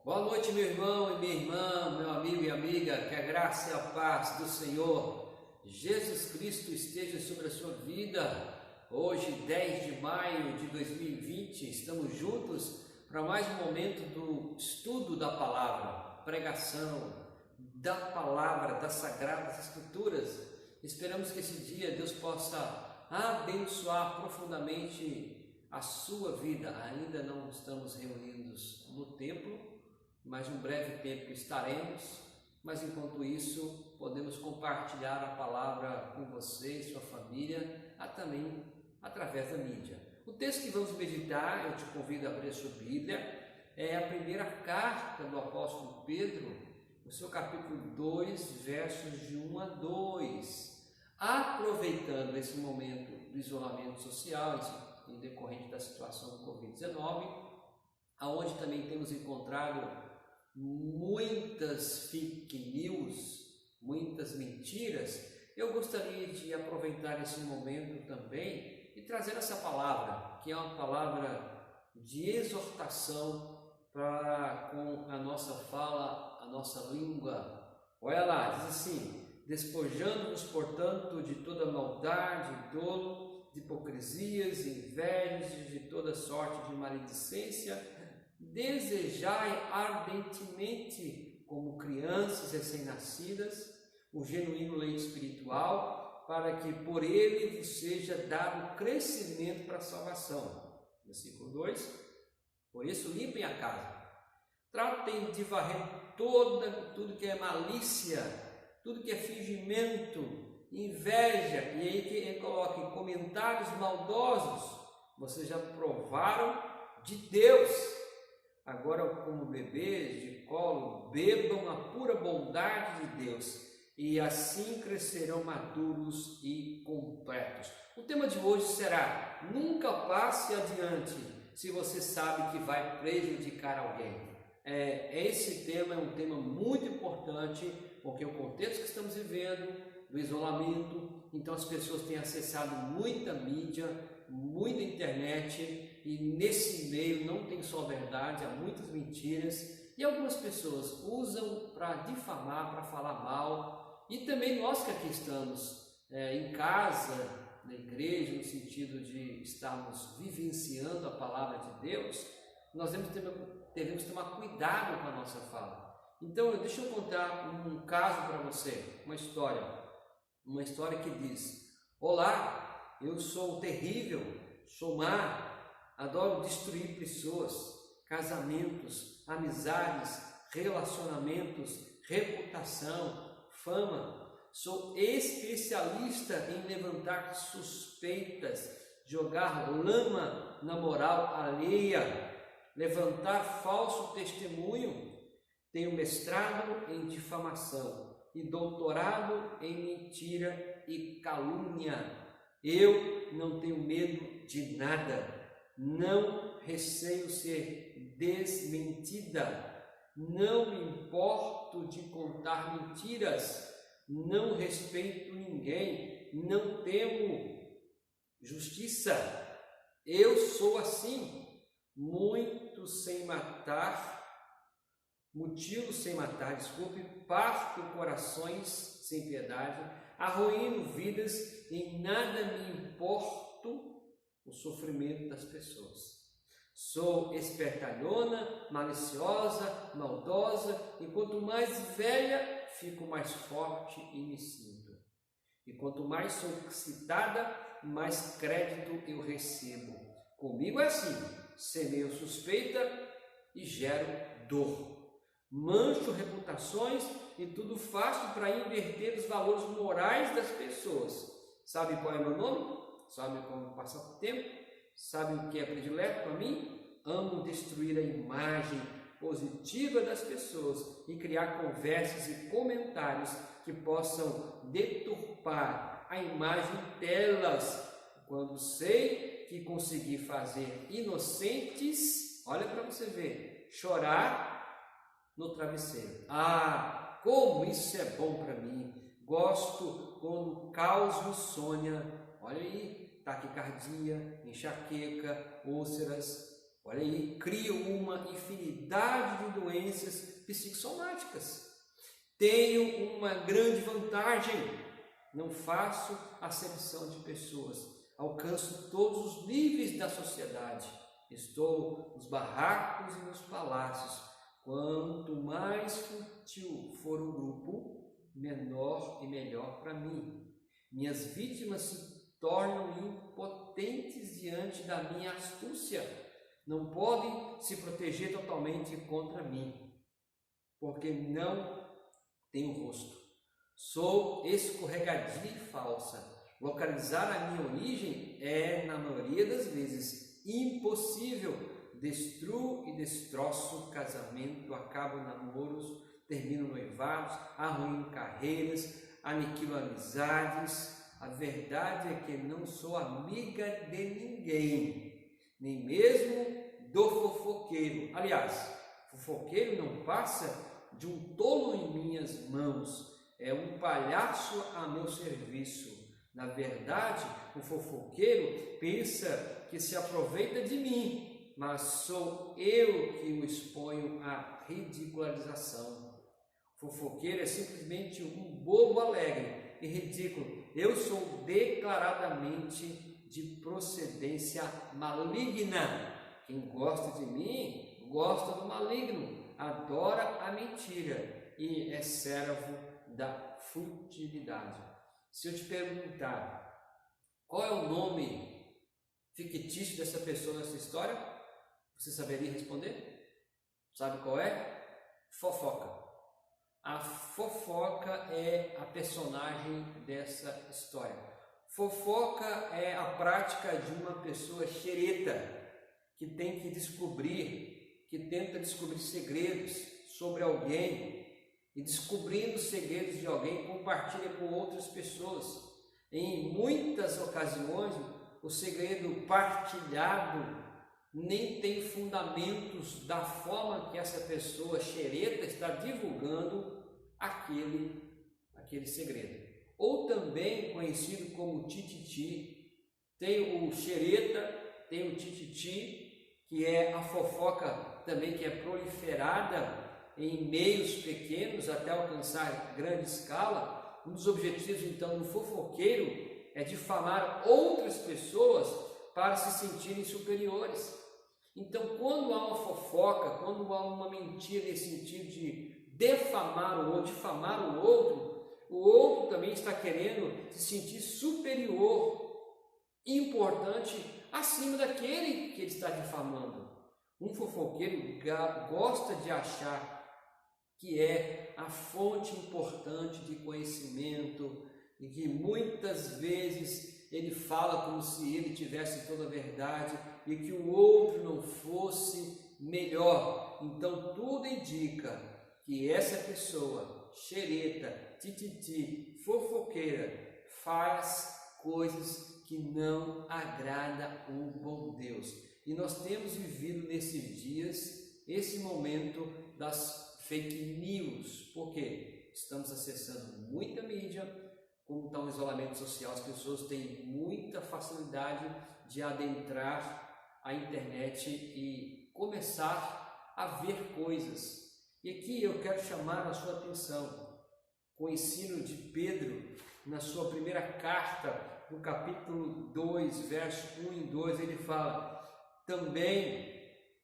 Boa noite, meu irmão e minha irmã, meu amigo e amiga, que a graça e a paz do Senhor Jesus Cristo esteja sobre a sua vida. Hoje, 10 de maio de 2020, estamos juntos para mais um momento do estudo da palavra, pregação da palavra, das sagradas escrituras. Esperamos que esse dia Deus possa abençoar profundamente a sua vida. Ainda não estamos reunidos no templo, mas em um breve tempo estaremos, mas enquanto isso podemos compartilhar a palavra com você e sua família, também através da mídia. O texto que vamos meditar, eu te convido a abrir a sua Bíblia, é a primeira carta do apóstolo Pedro, no seu capítulo 2, versos de 1 a 2. Aproveitando esse momento do isolamento social, em decorrente da situação do Covid-19, aonde também temos encontrado muitas fake news, muitas mentiras, eu gostaria de aproveitar esse momento também e trazer essa palavra, que é uma palavra de exortação para com a nossa fala, a nossa língua. Olha lá, diz assim: despojando-nos, portanto, de toda maldade, dolo, de hipocrisias, invejas e de toda sorte de maledicência, desejai ardentemente, como crianças recém-nascidas, o genuíno leite espiritual, para que por ele vos seja dado crescimento para a salvação. Versículo 2: por isso limpem a casa, tratem de varrer tudo que é malícia, tudo que é fingimento, inveja, e aí que ele coloca comentários maldosos. Vocês já provaram de Deus. Agora, como bebês de colo, bebam a pura bondade de Deus, e assim crescerão maduros e completos. O tema de hoje será: nunca passe adiante se você sabe que vai prejudicar alguém. Esse tema é um tema muito importante, porque o contexto que estamos vivendo, do isolamento, então as pessoas têm acessado muita mídia, muita internet, e nesse meio não tem só verdade, há muitas mentiras, e algumas pessoas usam para difamar, para falar mal. E também nós que aqui estamos em casa, na igreja, no sentido de estarmos vivenciando a palavra de Deus, nós devemos tomar cuidado com a nossa fala. Então, deixa eu contar um caso para você, uma história que diz: olá, eu sou terrível, sou má, adoro destruir pessoas, casamentos, amizades, relacionamentos, reputação, fama. Sou especialista em levantar suspeitas, jogar lama na moral alheia, levantar falso testemunho. Tenho mestrado em difamação e doutorado em mentira e calúnia. Eu não tenho medo de nada. Não receio ser desmentida, não me importo de contar mentiras, não respeito ninguém, não temo justiça. Eu sou assim, mutilo sem matar, parto corações sem piedade, arruíno vidas, em nada me importo o sofrimento das pessoas. Sou espertalhona, maliciosa, maldosa, e quanto mais velha, fico mais forte e me sinto. E quanto mais sou excitada, mais crédito eu recebo. Comigo é assim: semeio suspeita e gero dor. Mancho reputações e tudo faço para inverter os valores morais das pessoas. Sabe qual é meu nome? Sabe como passar o tempo? Sabe o que é predileto para mim? Amo destruir a imagem positiva das pessoas e criar conversas e comentários que possam deturpar a imagem delas. Quando sei que consegui fazer inocentes, olha para você ver, chorar no travesseiro. Ah, como isso é bom para mim! Gosto quando causo insônia. Olha aí, taquicardia, enxaqueca, úlceras. Olha aí, crio uma infinidade de doenças psicossomáticas. Tenho uma grande vantagem, não faço acepção de pessoas, alcanço todos os níveis da sociedade, estou nos barracos e nos palácios. Quanto mais fútil for o grupo, menor e melhor para mim. Minhas vítimas se tornam impotentes diante da minha astúcia. Não podem se proteger totalmente contra mim, porque não tenho rosto. Sou escorregadia e falsa. Localizar a minha origem é, na maioria das vezes, impossível. Destruo e destroço casamento, acabo namoros, termino noivados, arruino carreiras, aniquilo amizades. A verdade é que não sou amiga de ninguém, nem mesmo do fofoqueiro. Aliás, fofoqueiro não passa de um tolo em minhas mãos, é um palhaço a meu serviço. Na verdade, o fofoqueiro pensa que se aproveita de mim, mas sou eu que o exponho à ridicularização. O fofoqueiro é simplesmente um bobo alegre e ridículo. Eu sou declaradamente de procedência maligna. Quem gosta de mim, gosta do maligno, adora a mentira e é servo da futilidade. Se eu te perguntar qual é o nome fictício dessa pessoa nessa história, você saberia responder? Sabe qual é? Fofoca. A fofoca é a personagem dessa história. Fofoca é a prática de uma pessoa xereta que tem que descobrir, que tenta descobrir segredos sobre alguém e, descobrindo os segredos de alguém, compartilha com outras pessoas. Em muitas ocasiões, o segredo partilhado nem tem fundamentos da forma que essa pessoa xereta está divulgando aquele segredo. Ou também conhecido como tititi. Tem o xereta, tem o tititi, que é a fofoca também que é proliferada em meios pequenos até alcançar grande escala. Um dos objetivos então do fofoqueiro é difamar outras pessoas para se sentirem superiores. Então, quando há uma fofoca, quando há uma mentira nesse sentido de defamar o outro, difamar o outro também está querendo se sentir superior, importante, acima daquele que ele está difamando. Um fofoqueiro gosta de achar que é a fonte importante de conhecimento e que muitas vezes ele fala como se ele tivesse toda a verdade e que o outro não fosse melhor. Então tudo indica que essa pessoa xereta, tititi, fofoqueira, faz coisas que não agrada o bom Deus. E nós temos vivido nesses dias esse momento das fake news, porque estamos acessando muita mídia, como está o isolamento social, as pessoas têm muita facilidade de adentrar a internet e começar a ver coisas. E aqui eu quero chamar a sua atenção com o ensino de Pedro na sua primeira carta, no capítulo 2, verso 1 e 2, ele fala: também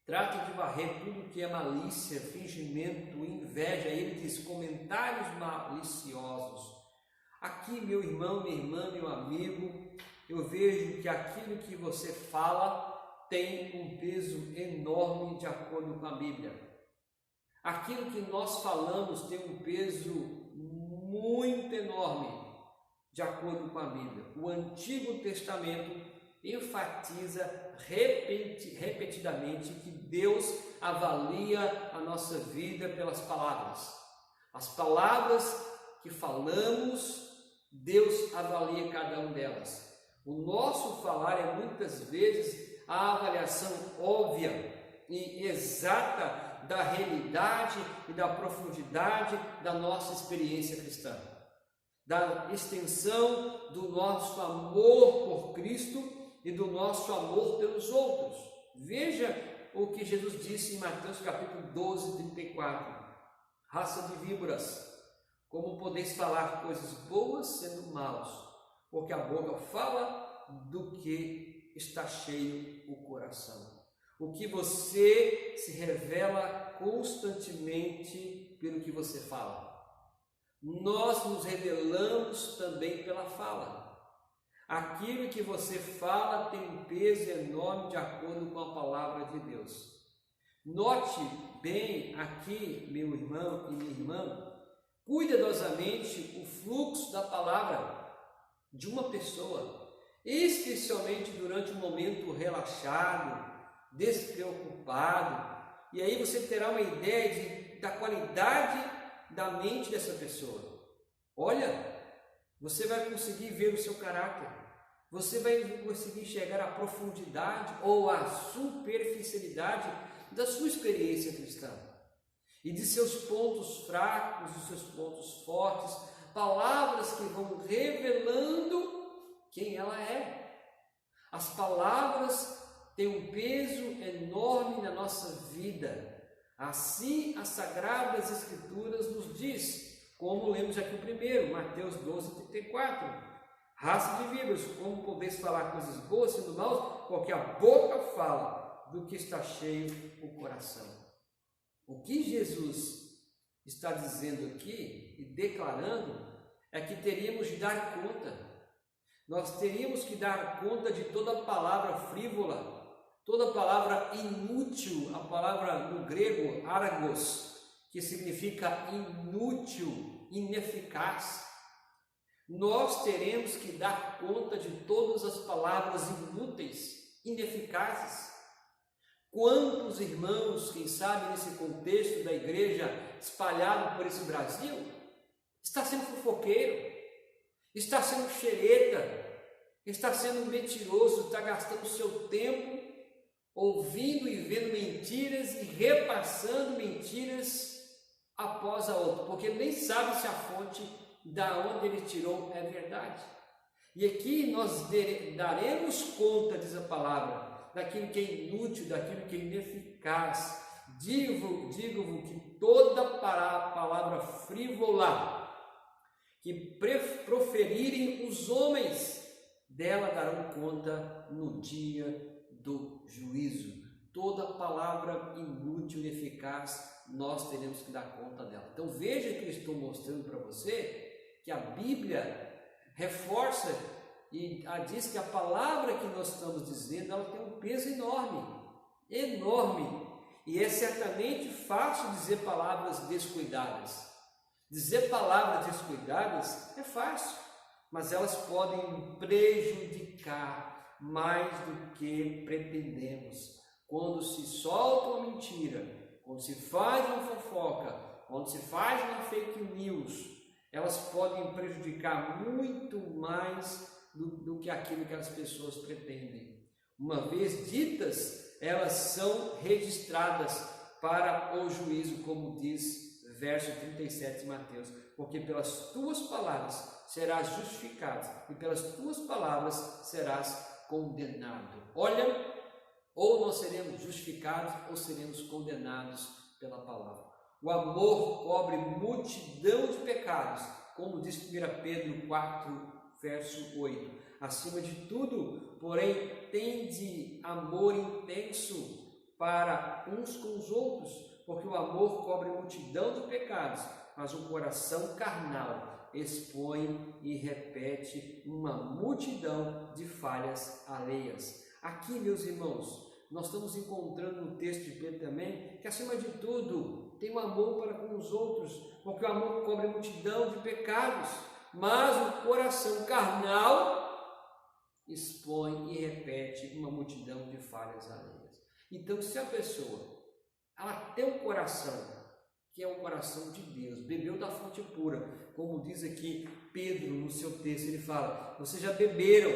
trate de varrer tudo que é malícia, fingimento, inveja. Ele diz: comentários maliciosos. Aqui, meu irmão, minha irmã, meu amigo, eu vejo que aquilo que você fala tem um peso enorme de acordo com a Bíblia. Aquilo que nós falamos tem um peso muito enorme de acordo com a Bíblia. O Antigo Testamento enfatiza repetidamente que Deus avalia a nossa vida pelas palavras. As palavras que falamos, Deus avalia cada uma delas. O nosso falar é muitas vezes a avaliação óbvia e exata da realidade e da profundidade da nossa experiência cristã, da extensão do nosso amor por Cristo e do nosso amor pelos outros. Veja o que Jesus disse em Mateus capítulo 12, 34. Raça de víboras, como podeis falar coisas boas sendo maus? Porque a boca fala do que está cheio o coração. O que você se revela constantemente pelo que você fala. Nós nos revelamos também pela fala. Aquilo que você fala tem um peso enorme de acordo com a palavra de Deus. Note bem aqui, meu irmão e minha irmã, cuidadosamente o fluxo da palavra de uma pessoa, especialmente durante um momento relaxado, despreocupado, e aí você terá uma ideia da qualidade da mente dessa pessoa. Olha, você vai conseguir ver o seu caráter, você vai conseguir enxergar a profundidade ou a superficialidade da sua experiência cristã e de seus pontos fracos, dos seus pontos fortes, palavras que vão revelando quem ela é. As palavras têm um peso enorme na nossa vida. Assim, as Sagradas Escrituras nos diz, como lemos aqui o primeiro, Mateus 12, 34. Raça de víboras, como podeis falar coisas boas sendo maus? Porque a boca fala do que está cheio o coração. O que Jesus está dizendo aqui e declarando é que teríamos de dar conta. Nós teríamos que dar conta de toda palavra frívola, toda palavra inútil, a palavra no grego argos, que significa inútil, ineficaz. Nós teremos que dar conta de todas as palavras inúteis, ineficazes. Quantos irmãos, quem sabe nesse contexto da igreja espalhado por esse Brasil, está sendo fofoqueiro, está sendo xereta, está sendo mentiroso, está gastando seu tempo ouvindo e vendo mentiras e repassando mentiras após a outra, porque nem sabe se a fonte da onde ele tirou é verdade. E aqui nós daremos conta, diz a palavra, daquilo que é inútil, daquilo que é ineficaz. Digo-vos que toda palavra frívola que proferirem os homens, dela darão conta no dia do juízo. Toda palavra inútil e ineficaz, nós teremos que dar conta dela. Então veja que eu estou mostrando para você que a Bíblia reforça e diz que a palavra que nós estamos dizendo, ela tem um peso enorme, enorme. E é certamente fácil dizer palavras descuidadas. Dizer palavras descuidadas é fácil, mas elas podem prejudicar mais do que pretendemos. Quando se solta uma mentira, quando se faz uma fofoca, quando se faz uma fake news, elas podem prejudicar muito mais do que aquilo que as pessoas pretendem. Uma vez ditas, elas são registradas para o juízo, como diz verso 37 de Mateus, porque pelas tuas palavras serás justificado e pelas tuas palavras serás condenado. Olha, ou nós seremos justificados ou seremos condenados pela palavra. O amor cobre multidão de pecados, como diz 1 Pedro 4, verso 8. Acima de tudo, porém, tende amor intenso para uns com os outros, porque o amor cobre multidão de pecados, mas o coração carnal expõe e repete uma multidão de falhas alheias. Aqui, meus irmãos, nós estamos encontrando no texto de Pedro também que, acima de tudo, tem um amor para com os outros, porque o amor cobre multidão de pecados, mas o coração carnal expõe e repete uma multidão de falhas alheias. Então, se a pessoa ela tem um coração que é um coração de Deus, bebeu da fonte pura, como diz aqui Pedro no seu texto, ele fala: vocês já beberam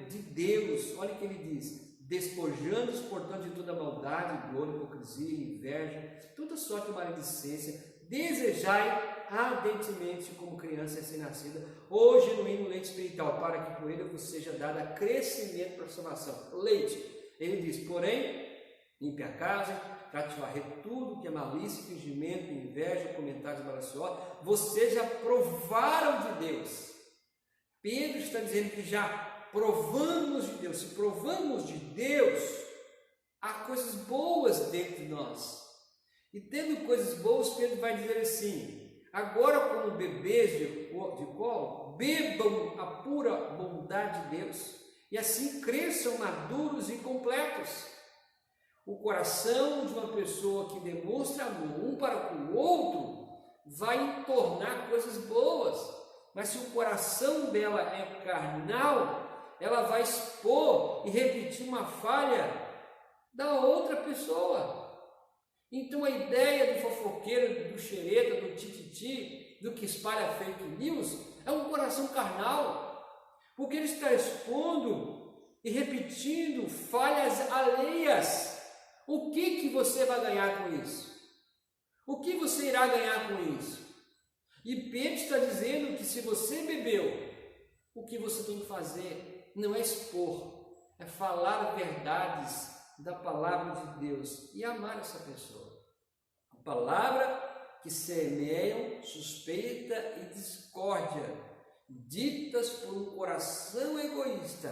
de Deus. Olha o que ele diz: despojando-os, portanto, de toda maldade, glória, hipocrisia, inveja, toda sorte de maledicência, desejai ardentemente como criança recém-nascida, ou genuíno leite espiritual, para que por ele vos seja dado crescimento para a salvação. Leite. Ele diz, porém, limpe a casa, trate de varrer tudo que é malícia, fingimento, inveja, comentários maliciosos. Vocês já provaram de Deus. Pedro está dizendo que já provamos de Deus. Se provamos de Deus, há coisas boas dentro de nós. E tendo coisas boas, Pedro vai dizer assim, agora como bebês de colo, bebam a pura bondade de Deus, e assim cresçam maduros e completos. O coração de uma pessoa que demonstra amor um para com o outro, vai tornar coisas boas, mas se o coração dela é carnal, ela vai expor e repetir uma falha da outra pessoa. Então a ideia do fofoqueiro, do xereta, do tititi, do que espalha fake news, é um coração carnal, porque ele está expondo e repetindo falhas alheias. O que você vai ganhar com isso? O que você irá ganhar com isso? E Pedro está dizendo que se você bebeu, o que você tem que fazer não é expor, é falar verdades da palavra de Deus e amar essa pessoa. A palavra que semeiam suspeita e discórdia, ditas por um coração egoísta,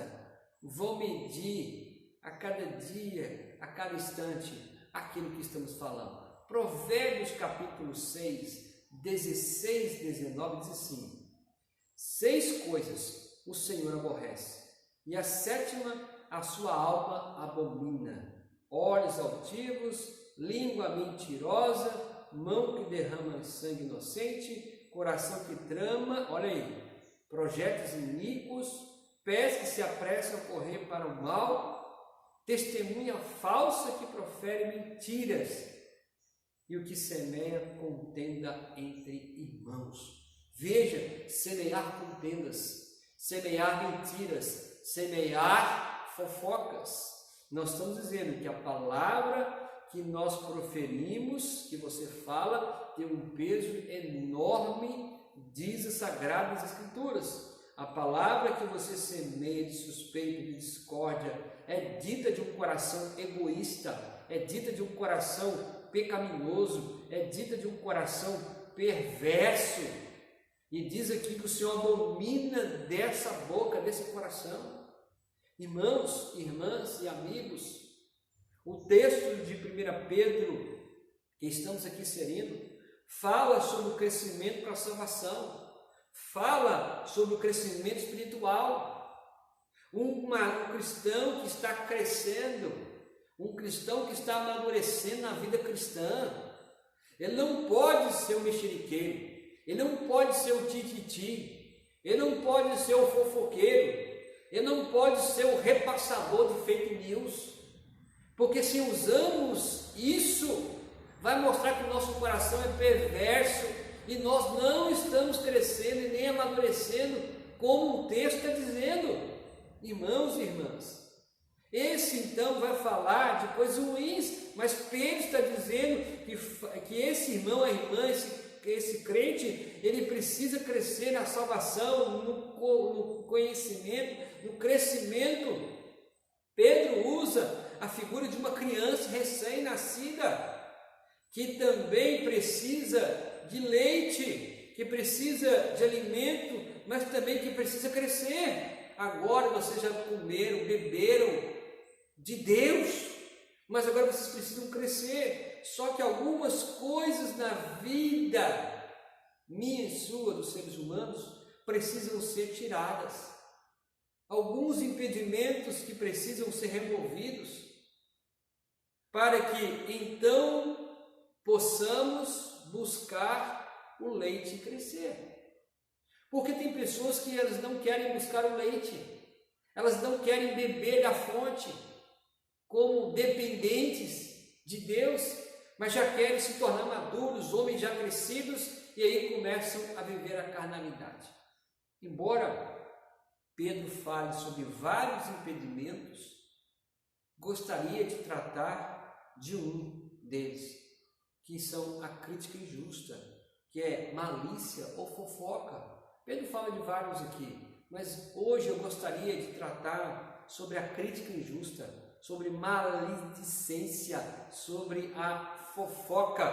vão medir a cada dia, a cada instante, aquilo que estamos falando. Provérbios capítulo 6, 16, 19 diz assim: 6 coisas o Senhor aborrece, e a 7ª a sua alma abomina: olhos altivos, língua mentirosa, mão que derrama sangue inocente, coração que trama, olha aí, projetos iníquos, pés que se apressam a correr para o mal, testemunha falsa que profere mentiras, e o que semeia contenda entre irmãos. Veja, semear contendas, semear mentiras, semear fofocas. Nós estamos dizendo que a palavra que nós proferimos, que você fala, tem um peso enorme, diz as Sagradas Escrituras. A palavra que você semeia de suspeita, de discórdia, é dita de um coração egoísta, é dita de um coração pecaminoso, é dita de um coração perverso. E diz aqui que o Senhor abomina dessa boca, desse coração. Irmãos, irmãs e amigos, o texto de 1 Pedro, que estamos aqui inserindo, fala sobre o crescimento para a salvação, fala sobre o crescimento espiritual. Um cristão que está crescendo, um cristão que está amadurecendo na vida cristã, ele não pode ser o mexeriqueiro, ele não pode ser o tititi, ele não pode ser o fofoqueiro, ele não pode ser o repassador de fake news, porque se usamos isso, vai mostrar que o nosso coração é perverso e nós não estamos crescendo e nem amadurecendo, como o texto está dizendo. Irmãos e irmãs, esse então vai falar de coisas ruins, mas Pedro está dizendo que esse irmão, a irmã, esse crente, ele precisa crescer na salvação, no conhecimento, no crescimento. Pedro usa a figura de uma criança recém-nascida, que também precisa de leite, que precisa de alimento, mas também que precisa crescer. Agora vocês já comeram, beberam de Deus, mas agora vocês precisam crescer. Só que algumas coisas na vida minha e sua, dos seres humanos, precisam ser tiradas. Alguns impedimentos que precisam ser removidos, para que então possamos buscar o leite e crescer. Porque tem pessoas que elas não querem buscar o leite, elas não querem beber da fonte, como dependentes de Deus, mas já querem se tornar maduros, homens já crescidos, e aí começam a viver a carnalidade. Embora Pedro fale sobre vários impedimentos, gostaria de tratar de um deles, que são a crítica injusta, que é malícia ou fofoca. Pedro fala de vários aqui, mas hoje eu gostaria de tratar sobre a crítica injusta, sobre maledicência, sobre a fofoca.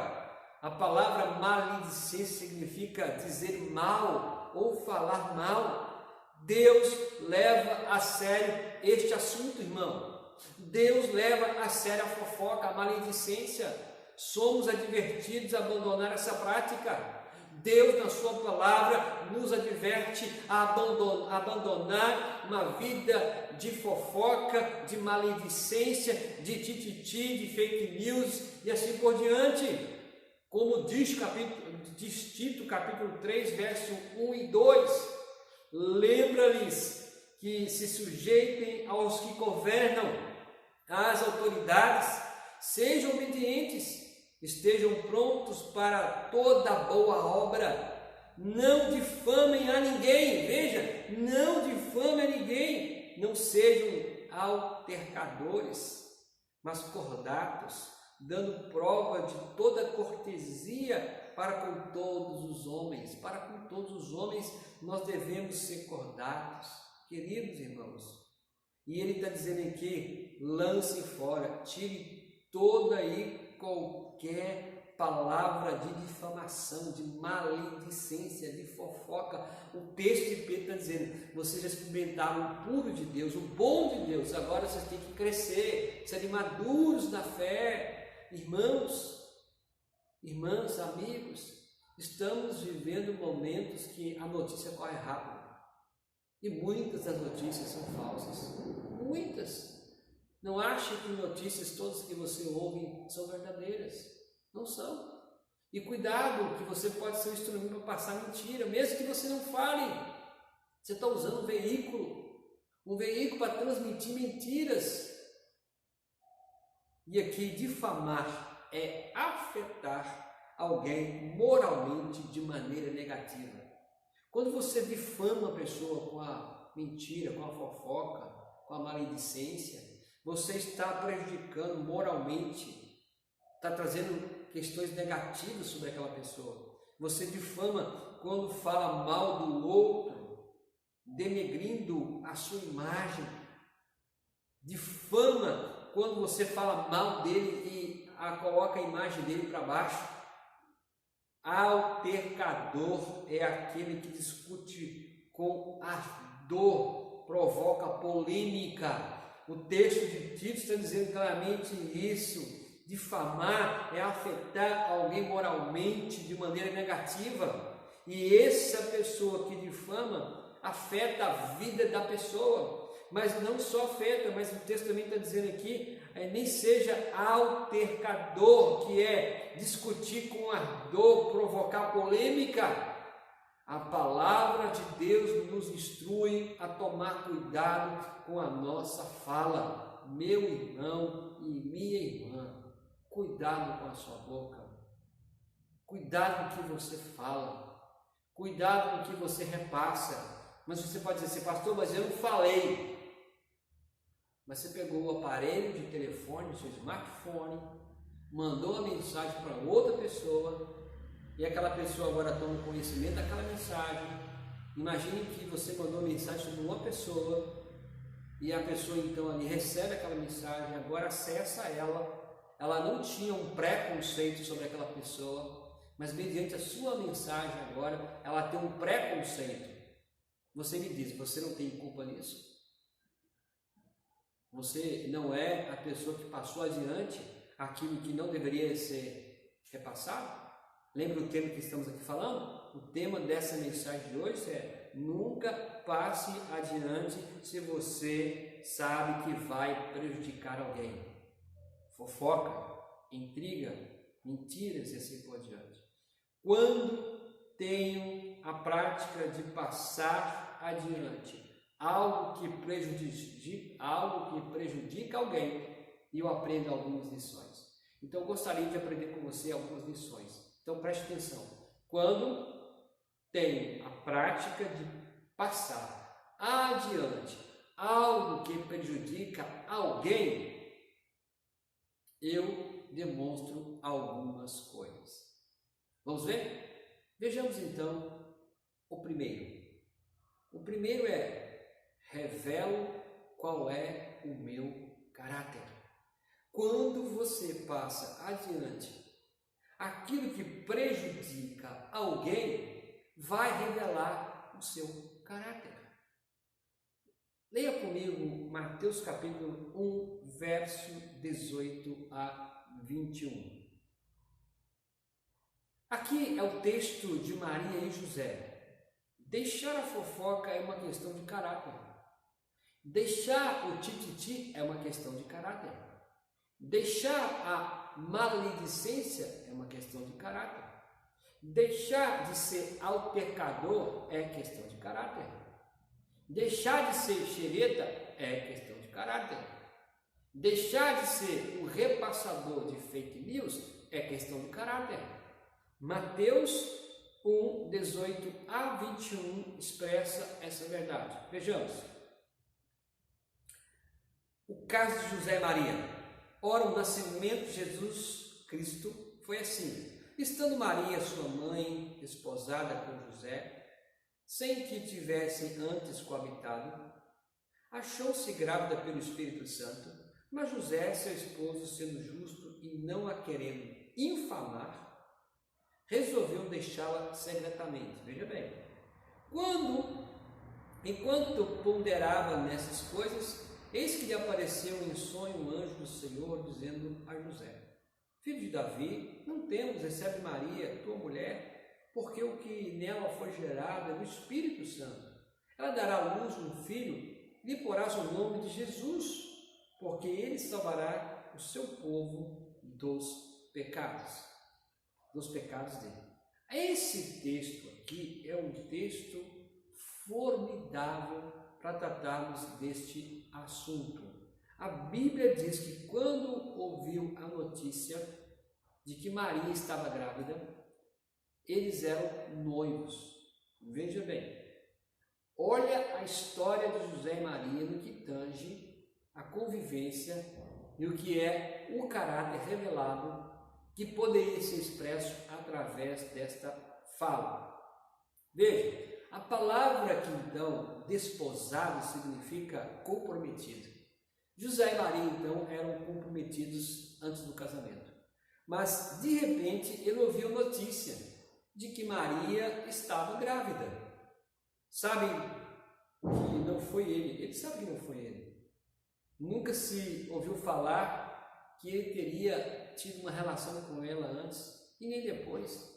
A palavra maledicência significa dizer mal ou falar mal. Deus leva a sério este assunto, irmão. Deus leva a sério a fofoca, a maledicência. Somos advertidos a abandonar essa prática. Deus, na sua palavra, nos adverte a abandonar uma vida de fofoca, de maledicência, de tititi, de fake news e assim por diante. Como diz Tito, capítulo 3, verso 1 e 2, lembra-lhes que se sujeitem aos que governam, às autoridades, sejam obedientes, estejam prontos para toda boa obra, não difamem a ninguém, veja, não difamem a ninguém, não sejam altercadores, mas cordatos, dando prova de toda cortesia para com todos os homens. Para com todos os homens nós devemos ser cordatos, queridos irmãos. E ele está dizendo aqui, lance fora, tire toda aí qualquer palavra de difamação, de maledicência, de fofoca. O texto de Pedro está dizendo, vocês já experimentaram o puro de Deus, o bom de Deus, agora vocês têm que crescer, serem maduros na fé. Irmãos, irmãs, amigos, estamos vivendo momentos que a notícia corre rápido. E muitas das notícias são falsas. Muitas. Não ache que notícias todas que você ouve são verdadeiras. Não são. E cuidado, que você pode ser um instrumento para passar mentira, mesmo que você não fale. Você está usando um veículo para transmitir mentiras. E aqui, difamar é afetar alguém moralmente de maneira negativa. Quando você difama a pessoa com a mentira, com a fofoca, com a maledicência, você está prejudicando moralmente, está trazendo questões negativas sobre aquela pessoa. Você difama quando fala mal do outro, denegrindo a sua imagem. Difama quando você fala mal dele e coloca a imagem dele para baixo. Altercador é aquele que discute com ardor, provoca polêmica. O texto de Tito está dizendo claramente isso. Difamar é afetar alguém moralmente de maneira negativa. E essa pessoa que difama afeta a vida da pessoa. Mas não só afeta, mas o texto também está dizendo aqui, nem seja altercador, que é discutir com ardor, provocar polêmica. A palavra de Deus nos instrui a tomar cuidado com a nossa fala. Meu irmão e minha irmã, cuidado com a sua boca, cuidado com o que você fala, cuidado com o que você repassa. Mas você pode dizer assim, pastor, mas eu não falei. Mas você pegou o aparelho de telefone, o seu smartphone, mandou uma mensagem para outra pessoa e aquela pessoa agora toma conhecimento daquela mensagem. Imagine que você mandou uma mensagem sobre uma pessoa e a pessoa então ali recebe aquela mensagem, agora acessa ela não tinha um preconceito sobre aquela pessoa, mas mediante a sua mensagem agora, ela tem um preconceito. Você me diz, você não tem culpa nisso? Você não é a pessoa que passou adiante aquilo que não deveria ser repassado? Lembra o tema que estamos aqui falando? O tema dessa mensagem de hoje é: nunca passe adiante se você sabe que vai prejudicar alguém. Fofoca, intriga, mentiras e assim por diante. Quando tenho a prática de passar adiante algo que prejudica alguém, e eu aprendo algumas lições. Então eu gostaria de aprender com você algumas lições. Então preste atenção. Quando tenho a prática de passar adiante algo que prejudica alguém, eu demonstro algumas coisas. Vamos ver? Vejamos então o primeiro. O primeiro é: revelo qual é o meu caráter. Quando você passa adiante aquilo que prejudica alguém, vai revelar o seu caráter. Leia comigo Mateus capítulo 1, verso 18 a 21. Aqui é o texto de Maria e José. Deixar a fofoca é uma questão de caráter. Deixar o tititi é uma questão de caráter. Deixar a maledicência é uma questão de caráter. Deixar de ser altercador é questão de caráter. Deixar de ser xereta é questão de caráter. Deixar de ser o repassador de fake news é questão de caráter. Mateus 1, 18 a 21 expressa essa verdade. Vejamos. O caso de José e Maria. Ora, o nascimento de Jesus Cristo foi assim. Estando Maria, sua mãe, desposada com José, sem que tivessem antes coabitado, achou-se grávida pelo Espírito Santo, mas José, seu esposo, sendo justo e não a querendo infamar, resolveu deixá-la secretamente. Veja bem, enquanto ponderava nessas coisas, eis que lhe apareceu em sonho um anjo do Senhor, dizendo a José: filho de Davi, não temas, recebe Maria, tua mulher, porque o que nela foi gerado é do Espírito Santo. Ela dará à luz um filho, e lhe porás o nome de Jesus, porque ele salvará o seu povo dos pecados dele. Esse texto aqui é um texto formidável para tratarmos deste assunto. A Bíblia diz que quando ouviu a notícia de que Maria estava grávida, eles eram noivos. Veja bem, olha a história de José e Maria no que tange a convivência e o que é o caráter revelado que poderia ser expresso através desta fala. Veja, a palavra que então desposado significa comprometido. José e Maria então eram comprometidos antes do casamento. Mas de repente ele ouviu notícia de que Maria estava grávida. Sabem que não foi ele sabe que não foi ele. Nunca se ouviu falar que ele teria tido uma relação com ela antes e nem depois.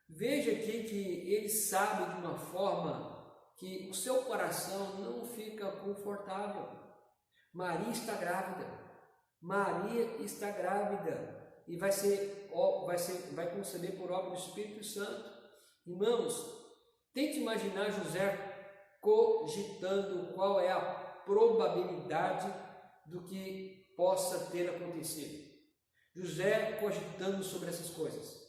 Veja aqui que ele sabe de uma forma que o seu coração não fica confortável. Maria está grávida e vai conceber por obra do Espírito Santo. Irmãos, tente imaginar José cogitando qual é a probabilidade do que possa ter acontecido. José cogitando sobre essas coisas.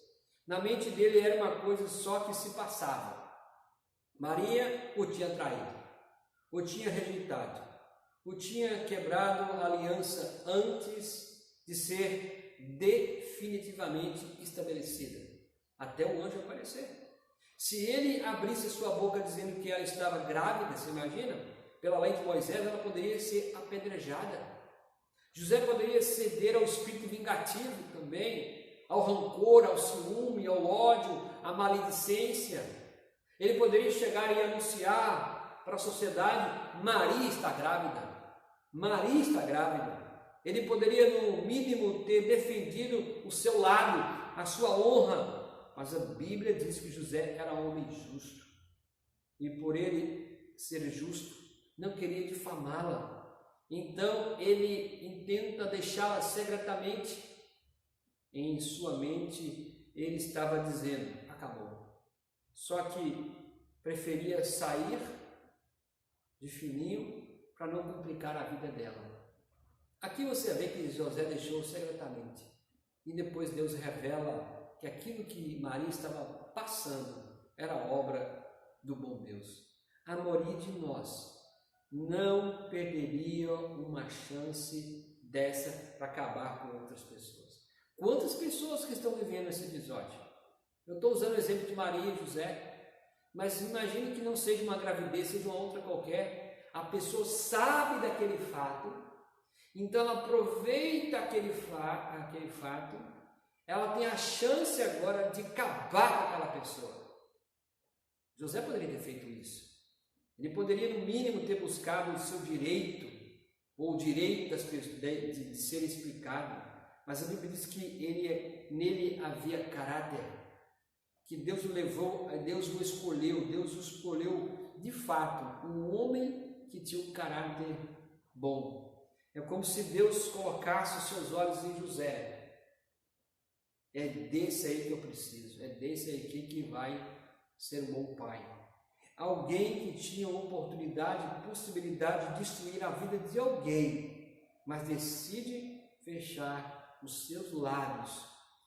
Na mente dele era uma coisa só que se passava. Maria o tinha traído, o tinha rejeitado, o tinha quebrado a aliança antes de ser definitivamente estabelecida, até o anjo aparecer. Se ele abrisse sua boca dizendo que ela estava grávida, você imagina? Pela lei de Moisés, ela poderia ser apedrejada. José poderia ceder ao espírito vingativo também, ao rancor, ao ciúme, ao ódio, à maledicência. Ele poderia chegar e anunciar para a sociedade: Maria está grávida. Maria está grávida. Ele poderia, no mínimo, ter defendido o seu lado, a sua honra. Mas a Bíblia diz que José era um homem justo. E por ele ser justo, não queria difamá-la. Então ele intenta deixá-la secretamente. Em sua mente ele estava dizendo: acabou. Só que preferia sair de fininho para não complicar a vida dela. Aqui você vê que José deixou secretamente. E depois Deus revela que aquilo que Maria estava passando era obra do bom Deus. A maioria de nós não perderia uma chance dessa para acabar com outras pessoas. Quantas pessoas que estão vivendo esse episódio? Eu estou usando o exemplo de Maria e José, mas imagine que não seja uma gravidez, seja uma outra qualquer. A pessoa sabe daquele fato, então ela aproveita aquele fato, ela tem a chance agora de acabar com aquela pessoa. José poderia ter feito isso. Ele poderia, no mínimo, ter buscado o seu direito, ou o direito de ser explicado, mas a Bíblia diz que nele havia caráter, que Deus o levou, Deus o escolheu de fato, um homem que tinha um caráter bom. É como se Deus colocasse os seus olhos em José. É desse aí que eu preciso, é desse aí que vai ser um bom pai. Alguém que tinha oportunidade, possibilidade de destruir a vida de alguém, mas decide fechar os seus lábios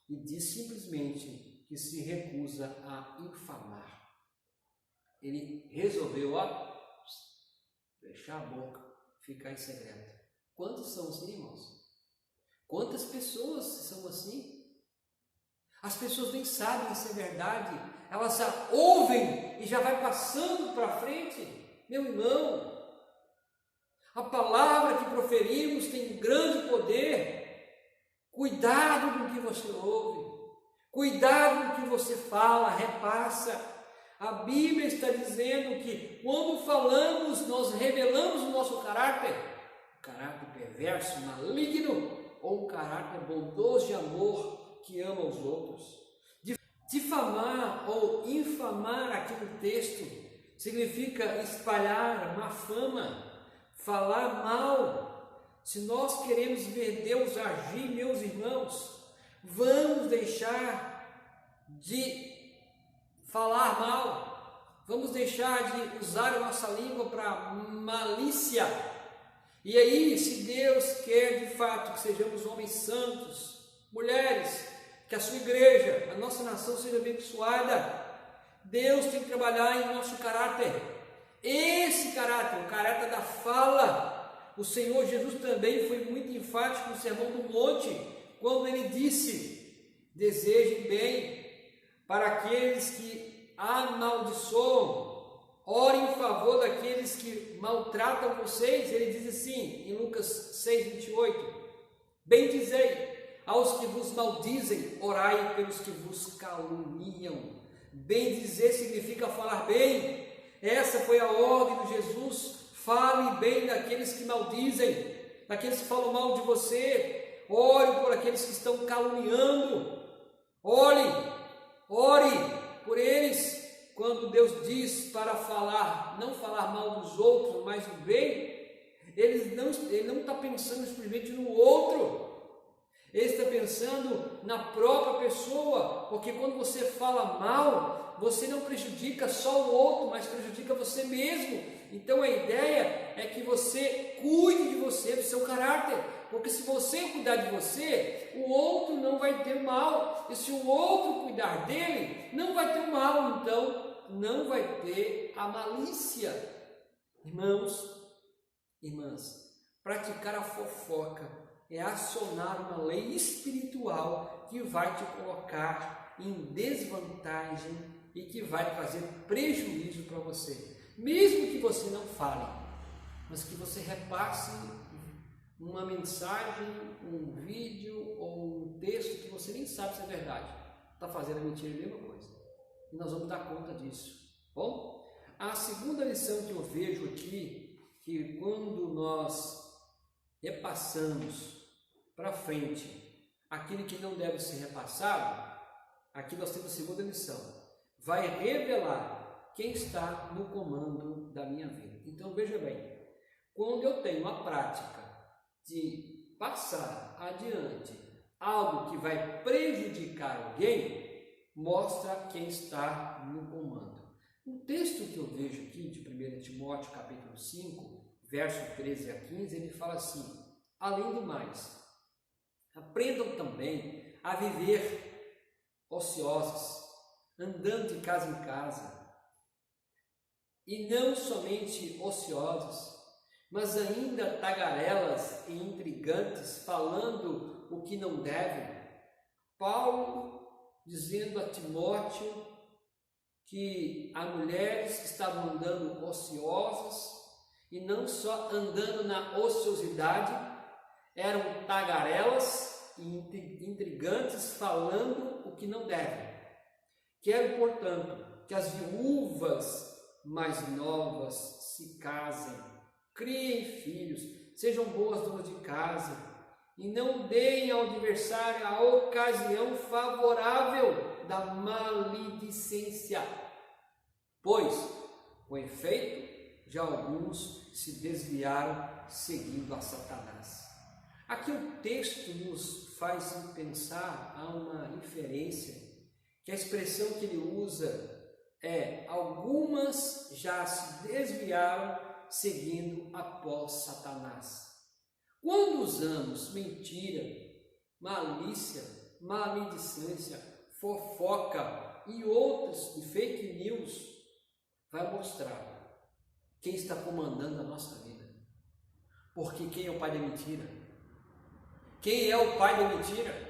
e diz simplesmente que se recusa a infamar. Ele resolveu fechar a boca, ficar em segredo. Quantos são assim, irmãos? Quantas pessoas são assim? As pessoas nem sabem se é verdade, elas já ouvem e já vai passando para frente. Meu irmão, a palavra que proferimos tem grande poder. Cuidado com o que você ouve, cuidado com o que você fala, repassa. A Bíblia está dizendo que quando falamos, nós revelamos o nosso caráter, um caráter perverso, maligno, ou um caráter bondoso de amor, que ama os outros. Difamar ou infamar aqui no texto significa espalhar má fama, falar mal. Se nós queremos ver Deus agir, meus irmãos, vamos deixar de falar mal, vamos deixar de usar a nossa língua para malícia. E aí, se Deus quer de fato que sejamos homens santos, mulheres, que a sua igreja, a nossa nação seja abençoada, Deus tem que trabalhar em nosso caráter. Esse caráter, o caráter da fala. O Senhor Jesus também foi muito enfático no Sermão do Monte, quando ele disse: desejem bem para aqueles que amaldiçoam, orem em favor daqueles que maltratam vocês. Ele diz assim, em Lucas 6:28, bendizei aos que vos maldizem, orai pelos que vos caluniam. Bem dizer significa falar bem. Essa foi a ordem de Jesus. Fale bem daqueles que maldizem, daqueles que falam mal de você. Ore por aqueles que estão caluniando. Ore por eles. Quando Deus diz para falar, não falar mal dos outros, mas o bem, ele não está pensando simplesmente no outro. Ele está pensando na própria pessoa, porque quando você fala mal, você não prejudica só o outro, mas prejudica você mesmo. Então a ideia é que você cuide de você, do seu caráter, porque se você cuidar de você, o outro não vai ter mal, e se o outro cuidar dele, não vai ter mal, então não vai ter a malícia. Irmãos, irmãs, praticar a fofoca é acionar uma lei espiritual que vai te colocar em desvantagem e que vai trazer prejuízo para você. Mesmo que você não fale, mas que você repasse uma mensagem, um vídeo ou um texto que você nem sabe se é verdade, está fazendo a mentira a mesma coisa. E nós vamos dar conta disso. Bom, a segunda lição que eu vejo aqui, que quando nós repassamos para frente aquilo que não deve ser repassado, aqui nós temos a segunda lição: vai revelar quem está no comando da minha vida. Então veja bem, quando eu tenho a prática de passar adiante algo que vai prejudicar alguém, mostra quem está no comando. O texto que eu vejo aqui de 1 Timóteo capítulo 5, verso 13 a 15, ele fala assim: além do mais, aprendam também a viver ociosos, andando de casa em casa, e não somente ociosos, mas ainda tagarelas e intrigantes, falando o que não devem. Paulo dizendo a Timóteo que há mulheres que estavam andando ociosas, e não só andando na ociosidade, eram tagarelas e intrigantes, falando o que não devem. Quero, portanto, que as viúvas mais novas se casem, criem filhos, sejam boas donas de casa, e não deem ao adversário a ocasião favorável da maledicência, pois, com efeito, já alguns se desviaram seguindo a Satanás. Aqui o texto nos faz pensar a uma inferência, que a expressão que ele usa é: algumas já se desviaram seguindo após Satanás. Quando usamos mentira, malícia, maledicência, fofoca e outros de fake news, vai mostrar quem está comandando a nossa vida. Porque quem é o pai da mentira? Quem é o pai da mentira?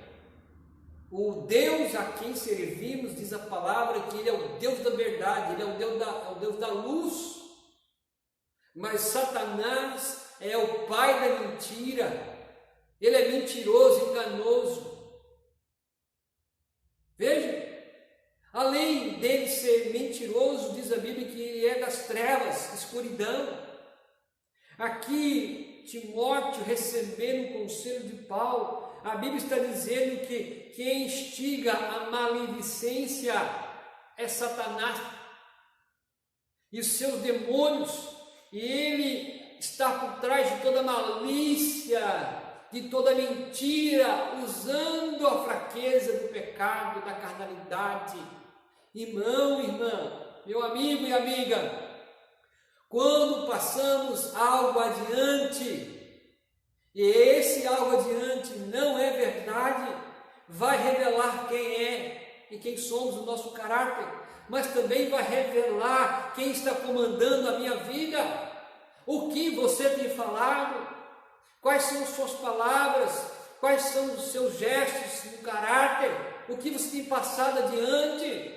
O Deus a quem servimos, diz a palavra, que Ele é o Deus da verdade, Ele é o Deus da luz. Mas Satanás é o pai da mentira. Ele é mentiroso, enganoso. Veja, além dele ser mentiroso, diz a Bíblia que ele é das trevas, escuridão. Aqui, Timóteo, recebendo o conselho de Paulo, a Bíblia está dizendo que quem instiga a maledicência é Satanás e os seus demônios, e ele está por trás de toda malícia, de toda mentira, usando a fraqueza do pecado, da carnalidade. Irmão, irmã, meu amigo e amiga, quando passamos algo adiante, e esse algo adiante não é verdade, vai revelar quem é e quem somos, o nosso caráter, mas também vai revelar quem está comandando a minha vida, o que você tem falado, quais são as suas palavras, quais são os seus gestos no caráter, o que você tem passado adiante,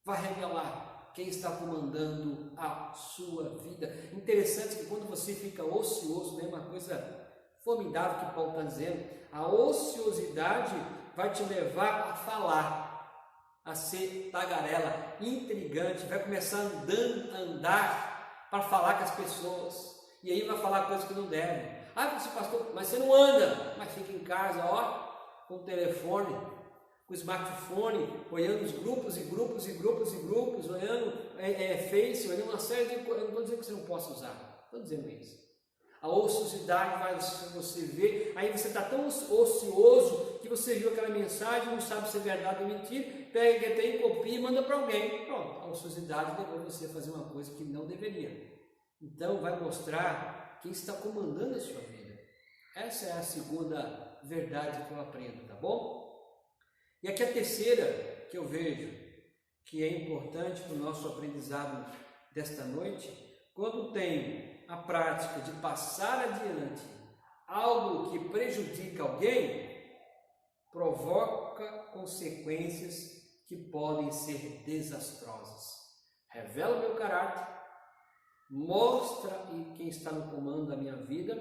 vai revelar quem está comandando a sua vida. Interessante que quando você fica ocioso, é uma coisa formidável que Paulo está dizendo, a ociosidade vai te levar a falar, a ser tagarela, intrigante, vai começar a andar para falar com as pessoas, e aí vai falar coisas que não devem. Ah, você pastor, mas você não anda, mas fica em casa, ó, com o telefone, com o smartphone, olhando os grupos e grupos e grupos e grupos, olhando Face, olhando uma série de coisas. Eu não estou dizendo que você não possa usar, estou dizendo isso. A ociosidade vai você ver, aí você está tão ocioso que você viu aquela mensagem, não sabe se é verdade ou mentira, pega e copia e manda para alguém. Pronto, a ociosidade levou você a fazer uma coisa que não deveria. Então vai mostrar quem está comandando a sua vida. Essa é a segunda verdade que eu aprendo, tá bom? E aqui a terceira que eu vejo que é importante para o nosso aprendizado desta noite, quando tem a prática de passar adiante algo que prejudica alguém, provoca consequências que podem ser desastrosas. Revela o meu caráter, mostra quem está no comando da minha vida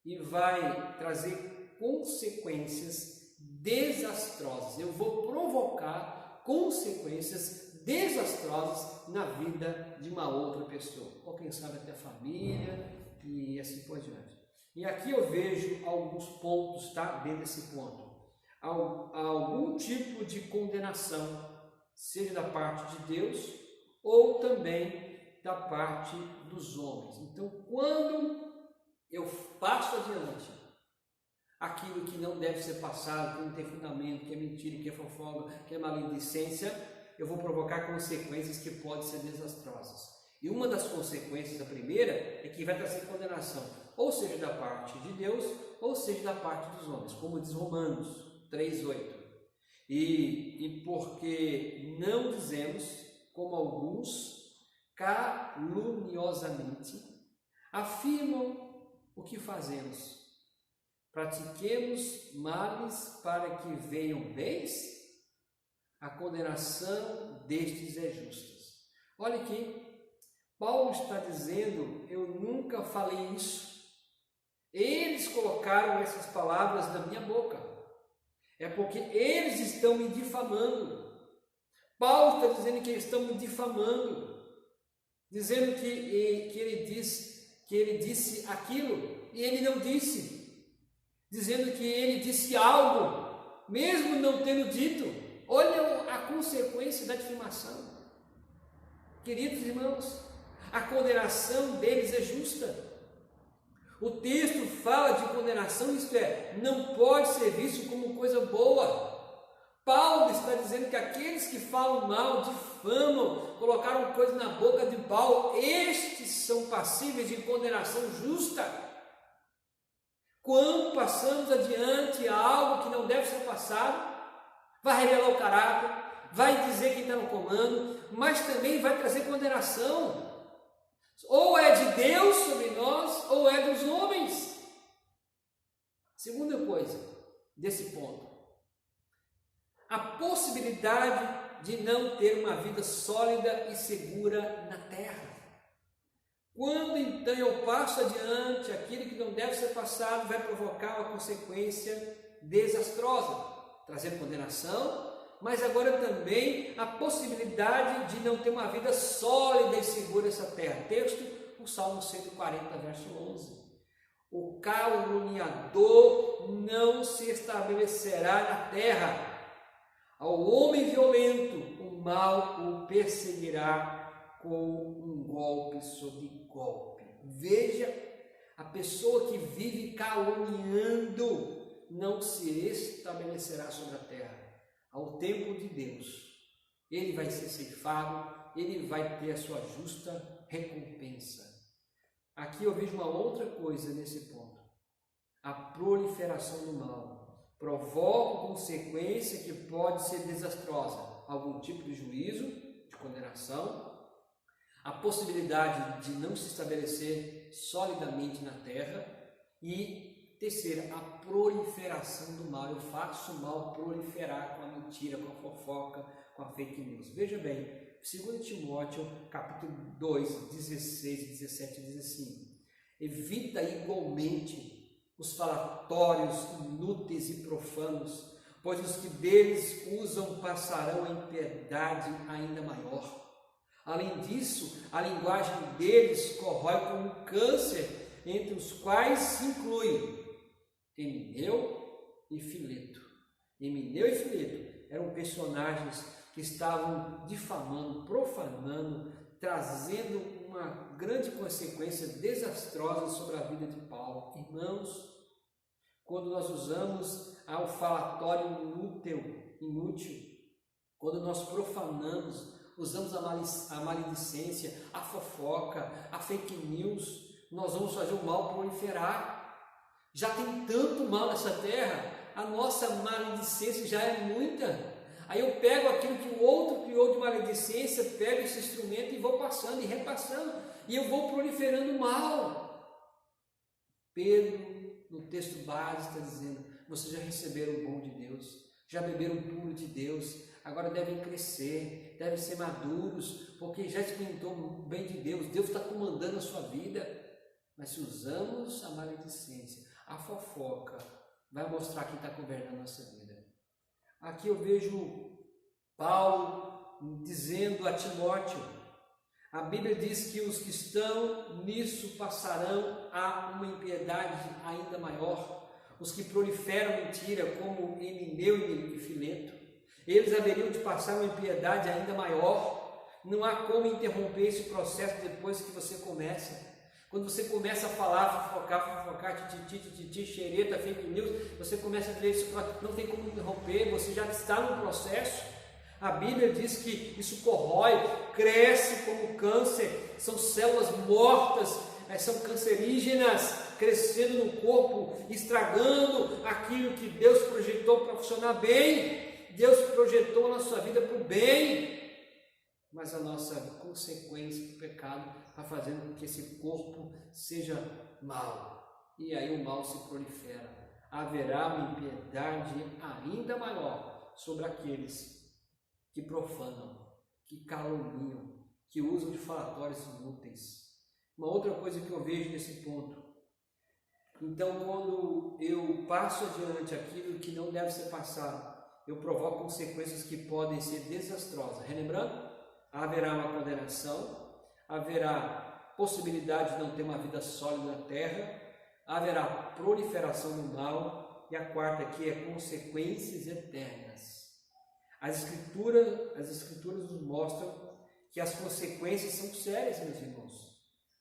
e vai trazer consequências desastrosas. Eu vou provocar consequências desastrosas na vida de uma outra pessoa, ou quem sabe até a família e assim por diante. E aqui eu vejo alguns pontos, tá? Dentro desse ponto. Algum tipo de condenação, seja da parte de Deus ou também da parte dos homens. Então, quando eu passo adiante aquilo que não deve ser passado, que não tem fundamento, que é mentira, que é fofoca, que é maledicência, eu vou provocar consequências que podem ser desastrosas. E uma das consequências, a primeira, é que vai trazer condenação, ou seja da parte de Deus, ou seja da parte dos homens, como diz Romanos 3,8. E porque não dizemos, como alguns caluniosamente afirmam o que fazemos, pratiquemos males para que venham bens? a condenação destes é justa. Olha aqui, Paulo está dizendo, eu nunca falei isso. Eles colocaram essas palavras na minha boca. É porque eles estão me difamando. Paulo está dizendo que eles estão me difamando, dizendo que ele disse aquilo e ele não disse, dizendo que ele disse algo, mesmo não tendo dito. Olha a consequência da difamação. Queridos irmãos, a condenação deles é justa. O texto fala de condenação, isto é, não pode ser visto como coisa boa. Paulo está dizendo que aqueles que falam mal, difamam, colocaram coisa na boca de Paulo, estes são passíveis de condenação justa. Quando passamos adiante a algo que não deve ser passado, vai revelar o caráter, vai dizer quem está no comando, mas também vai trazer condenação. Ou é de Deus sobre nós, ou é dos homens. Segunda coisa desse ponto, a possibilidade de não ter uma vida sólida e segura na terra. Quando então eu passo adiante, aquilo que não deve ser passado vai provocar uma consequência desastrosa, trazer condenação, mas agora também a possibilidade de não ter uma vida sólida e segura nessa terra. Texto, o Salmo 140, verso 11. O caluniador não se estabelecerá na terra. Ao homem violento, o mal o perseguirá com um golpe sobre golpe. Veja, a pessoa que vive caluniando não se estabelecerá sobre a terra. Ao tempo de Deus, ele vai ser ceifado, ele vai ter a sua justa recompensa. Aqui eu vejo uma outra coisa nesse ponto. A proliferação do mal provoca consequência que pode ser desastrosa. Algum tipo de juízo, de condenação, a possibilidade de não se estabelecer solidamente na terra e, terceira, a proliferação do mal. Eu faço o mal proliferar com a mentira, com a fofoca, com a fake news. Veja bem, 2 Timóteo, capítulo 2, 16 e 17 diz assim: evita igualmente os falatórios inúteis e profanos, pois os que deles usam passarão a impiedade ainda maior. Além disso, a linguagem deles corrói como um câncer, entre os quais se inclui Emineu e Fileto. Emineu e Fileto eram personagens que estavam difamando, profanando, trazendo uma grande consequência desastrosa sobre a vida de Paulo. Irmãos, quando nós usamos o falatório inútil, quando nós profanamos, usamos a maledicência, a fofoca, a fake news, nós vamos fazer o mal proliferar. Já tem tanto mal nessa terra, a nossa maledicência já é muita. Aí eu pego aquilo que o outro criou de maledicência, pego esse instrumento e vou passando e repassando, e eu vou proliferando mal. Pedro, no texto base, está dizendo: vocês já receberam o bom de Deus, já beberam o puro de Deus, agora devem crescer, devem ser maduros, porque já experimentou o bem de Deus, Deus está comandando a sua vida. Mas se usamos a maledicência, a fofoca, vai mostrar quem está governando a nossa vida. Aqui eu vejo Paulo dizendo a Timóteo, a Bíblia diz que os que estão nisso passarão a uma impiedade ainda maior. Os que proliferam mentira, como Emineu e Fileto, eles haveriam de passar uma impiedade ainda maior. Não há como interromper esse processo depois que você começa. Quando você começa a falar, fofocar, tititi, xereta, fake news, você começa a ver isso, não tem como interromper, você já está no processo. A Bíblia diz que isso corrói, cresce como câncer, são células mortas, são cancerígenas, crescendo no corpo, estragando aquilo que Deus projetou para funcionar bem. Deus projetou a nossa vida para o bem, mas a nossa consequência do pecado está fazendo com que esse corpo seja mau, e aí o mal se prolifera. Haverá uma impiedade ainda maior sobre aqueles que profanam, que caluniam, que usam de falatórios inúteis. Uma outra coisa que eu vejo nesse ponto. Então, quando eu passo adiante aquilo que não deve ser passado, eu provoco consequências que podem ser desastrosas. Relembrando, haverá uma condenação, haverá possibilidade de não ter uma vida sólida na terra, haverá proliferação do mal, e a quarta aqui é consequências eternas. As escrituras nos mostram que as consequências são sérias, meus irmãos.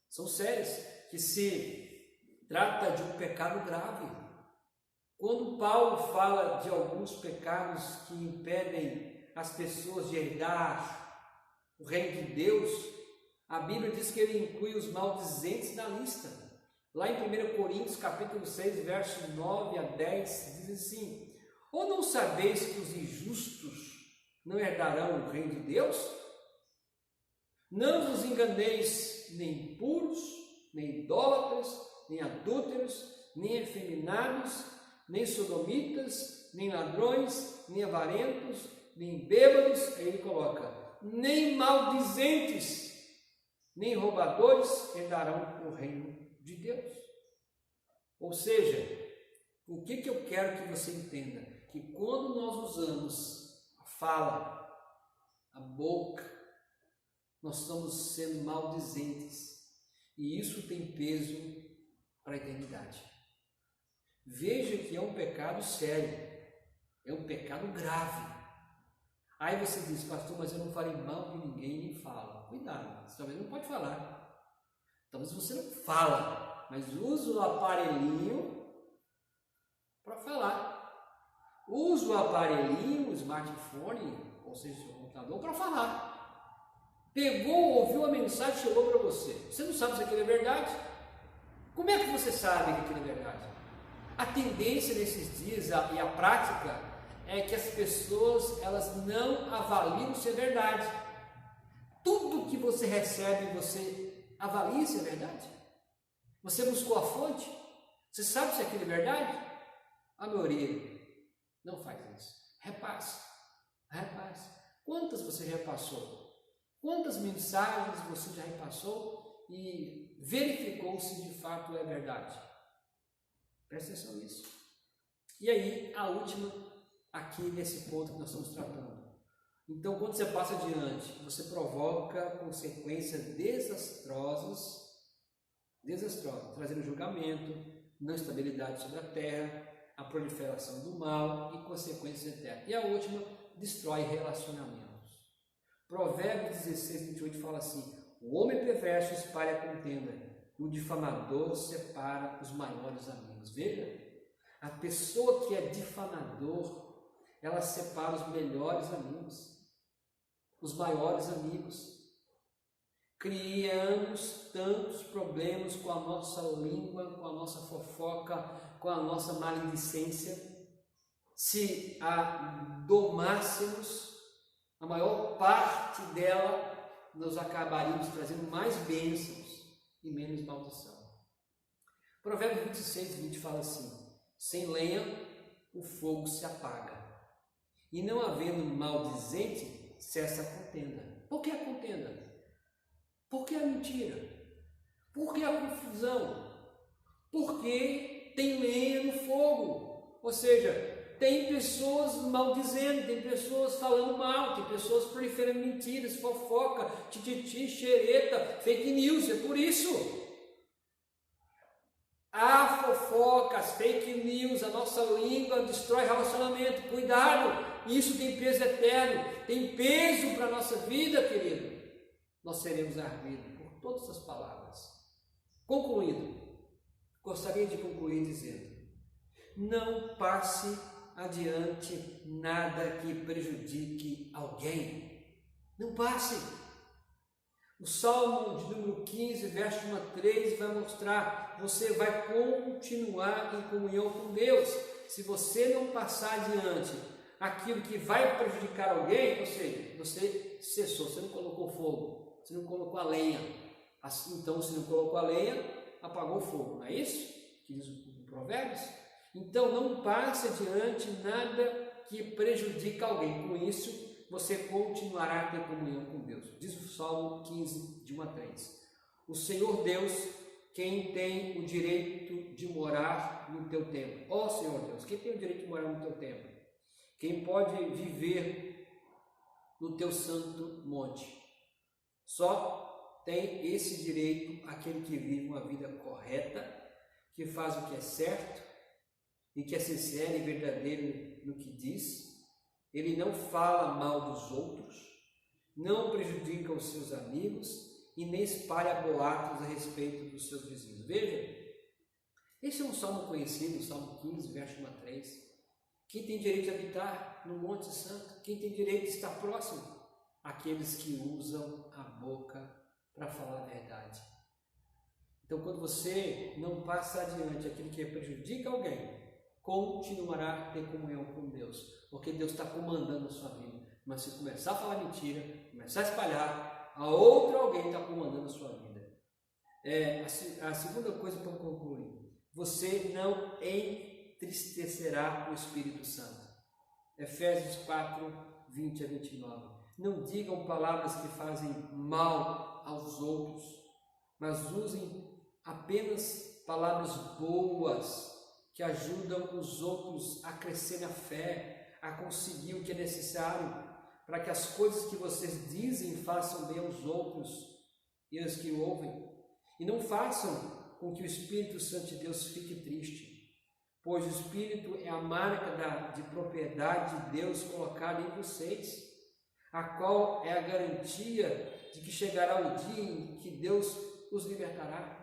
São sérias, que se trata de um pecado grave. Quando Paulo fala de alguns pecados que impedem as pessoas de herdar o reino de Deus, a Bíblia diz que ele inclui os maldizentes na lista. Lá em 1 Coríntios, capítulo 6, versos 9 a 10, diz assim: ou não sabeis que os injustos não herdarão o reino de Deus? Não vos enganeis, nem impuros, nem idólatras, nem adúlteros, nem efeminados, nem sodomitas, nem ladrões, nem avarentos, nem bêbados, aí ele coloca, nem maldizentes, nem roubadores herdarão o reino de Deus. Ou seja, o que eu quero que você entenda? Que quando nós usamos a fala, a boca, nós estamos sendo maldizentes, e isso tem peso para a eternidade. Veja que é um pecado sério, é um pecado grave. Aí você diz, pastor, mas eu não falei mal de ninguém, nem falo. Cuidado, você talvez não pode falar. Talvez você não fala, mas usa o aparelhinho para falar. Usa o aparelhinho, o smartphone, ou seja, o computador, para falar. Pegou, ouviu a mensagem, chegou para você. Você não sabe se aquilo é verdade? Como é que você sabe que aquilo é verdade? A tendência nesses dias e a prática é que as pessoas elas não avaliam se é verdade. Tudo que você recebe, você avalia se é verdade? Você buscou a fonte? Você sabe se aquilo é verdade? A maioria não faz isso. Repasse. Quantas você repassou? Quantas mensagens você já repassou e verificou se de fato é verdade? Presta atenção nisso. E aí, a última, aqui nesse ponto que nós estamos tratando. Então, quando você passa adiante, você provoca consequências desastrosas, trazendo julgamento, não estabilidade sobre a terra, a proliferação do mal e consequências eternas. E a última, destrói relacionamentos. Provérbios 16, 28 fala assim: o homem perverso espalha a contenda, e o difamador separa os maiores amigos. Veja, a pessoa que é difamador, ela separa os melhores amigos, os maiores amigos. Criamos tantos problemas com a nossa língua, com a nossa fofoca, com a nossa maledicência. Se a domássemos, a maior parte dela, nós acabaríamos trazendo mais bênçãos e menos maldição. Provérbios 26, 20 fala assim: sem lenha o fogo se apaga, e não havendo maldizente, cessa a contenda. Por que a contenda? Por que a mentira? Por que a confusão? Porque tem lenha no fogo, ou seja, tem pessoas maldizendo, tem pessoas falando mal, tem pessoas proliferando mentiras, fofoca, tititi, xereta, fake news. É por isso. A fofoca, as fake news, a nossa língua destrói relacionamento. Cuidado, isso tem peso eterno, tem peso para a nossa vida, querido. Nós seremos ardidos por todas as palavras. Concluindo, gostaria de concluir dizendo: não passe adiante nada que prejudique alguém. Não passe. O Salmo de número 15, verso 1 a 3 vai mostrar: você vai continuar em comunhão com Deus. Se você não passar adiante aquilo que vai prejudicar alguém, ou seja, você cessou, você não colocou fogo, você não colocou a lenha. Assim, então, se não colocou a lenha, apagou o fogo. Não é isso que diz o Provérbios? Então, não passe adiante nada que prejudique alguém. Com isso, você continuará a ter comunhão com Deus. Diz o Salmo 15, de 1 a 3. O Senhor Deus, quem tem o direito de morar no teu templo? Ó Senhor Deus, quem tem o direito de morar no teu templo? Quem pode viver no teu santo monte? Só tem esse direito aquele que vive uma vida correta, que faz o que é certo e que é sincero e verdadeiro no que diz. Ele não fala mal dos outros, não prejudica os seus amigos e nem espalha boatos a respeito dos seus vizinhos. Veja, esse é um salmo conhecido, o Salmo 15, verso 1 a 3. Quem tem direito de habitar no Monte Santo? Quem tem direito de estar próximo? Aqueles que usam a boca para falar a verdade. Então, quando você não passa adiante aquilo que prejudica alguém, continuará a ter comunhão com Deus, porque Deus está comandando a sua vida. Mas se começar a falar mentira, começar a espalhar, a outro alguém está comandando a sua vida. A segunda coisa para concluir: você não entristecerá o Espírito Santo. Efésios 4, 20 a 29. Não digam palavras que fazem mal aos outros, mas usem apenas palavras boas que ajudam os outros a crescer na fé, a conseguir o que é necessário, para que as coisas que vocês dizem façam bem aos outros e aos que ouvem. E não façam com que o Espírito Santo de Deus fique triste, pois o Espírito é a marca de propriedade de Deus colocada em vocês, a qual é a garantia de que chegará o dia em que Deus os libertará.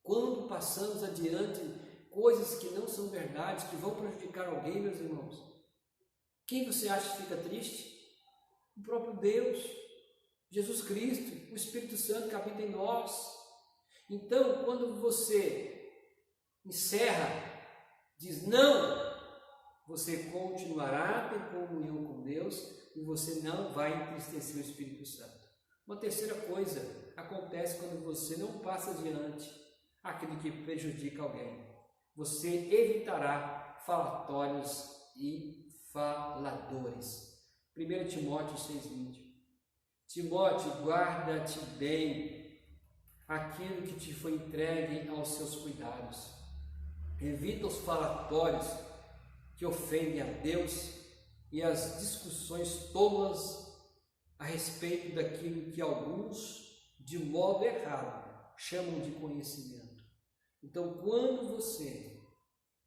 Quando passamos adiante coisas que não são verdades, que vão prejudicar alguém, meus irmãos, quem você acha que fica triste? O próprio Deus, Jesus Cristo, o Espírito Santo que habita em nós. Então, quando você encerra, diz não, você continuará a ter comunhão com Deus e você não vai entristecer o Espírito Santo. Uma terceira coisa acontece quando você não passa adiante aquilo que prejudica alguém. Você evitará falatórios e faladores. 1 Timóteo 6,20. Timóteo, guarda-te bem aquilo que te foi entregue aos seus cuidados. Evita os falatórios que ofendem a Deus e as discussões tolas a respeito daquilo que alguns, de modo errado, chamam de conhecimento. Então, quando você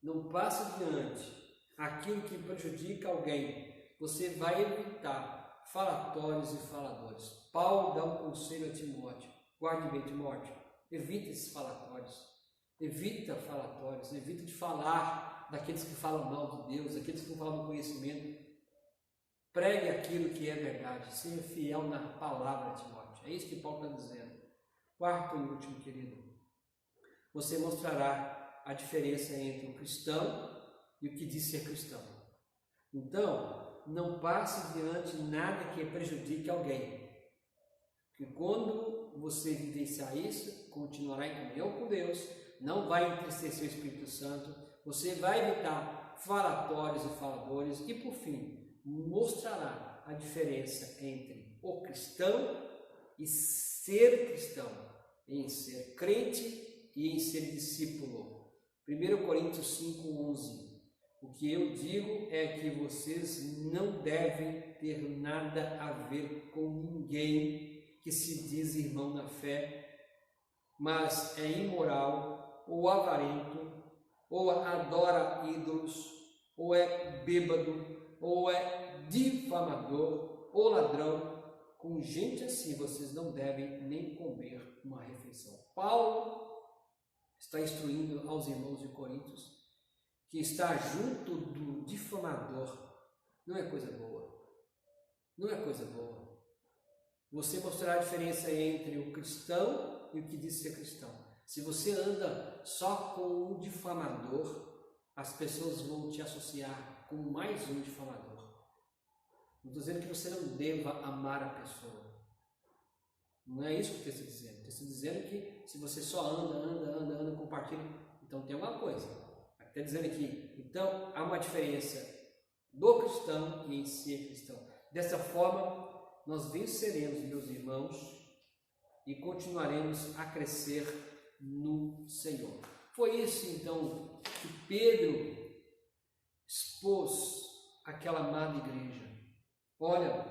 não passa adiante aquilo que prejudica alguém, você vai evitar falatórios e faladores. Paulo dá um conselho a Timóteo: guarde bem, Timóteo, evita esses falatórios, evita de falar daqueles que falam mal de Deus, daqueles que não falam do conhecimento. Pregue aquilo que é verdade, seja fiel na palavra, Timóteo. É isso que Paulo está dizendo. Quarto e último, querido, você mostrará a diferença entre o cristão e o que diz ser cristão. Então, não passe diante nada que prejudique alguém. Porque quando você vivenciar isso, continuará em comunhão com Deus, não vai entristecer o Espírito Santo, você vai evitar falatórios e faladores e, por fim, mostrará a diferença entre o cristão e ser cristão, em ser crente e em ser discípulo. 1 Coríntios 5,11. O que eu digo é que vocês não devem ter nada a ver com ninguém que se diz irmão na fé, mas é imoral, ou avarento, ou adora ídolos, ou é bêbado, ou é difamador, ou ladrão. Com gente assim, vocês não devem nem comer uma refeição. Paulo está instruindo aos irmãos de Coríntios que estar junto do difamador não é coisa boa. Não é coisa boa. Você mostrará a diferença entre o cristão e o que diz ser cristão. Se você anda só com um difamador, as pessoas vão te associar com mais um difamador. Não estou dizendo que você não deva amar a pessoa. Não é isso que o texto está dizendo. O texto está dizendo que se você só anda, compartilha, então tem alguma coisa. Está dizendo aqui, então há uma diferença do cristão e em ser cristão. Dessa forma, nós venceremos, meus irmãos, e continuaremos a crescer no Senhor. Foi isso, então, que Pedro expôs àquela amada igreja. Olha,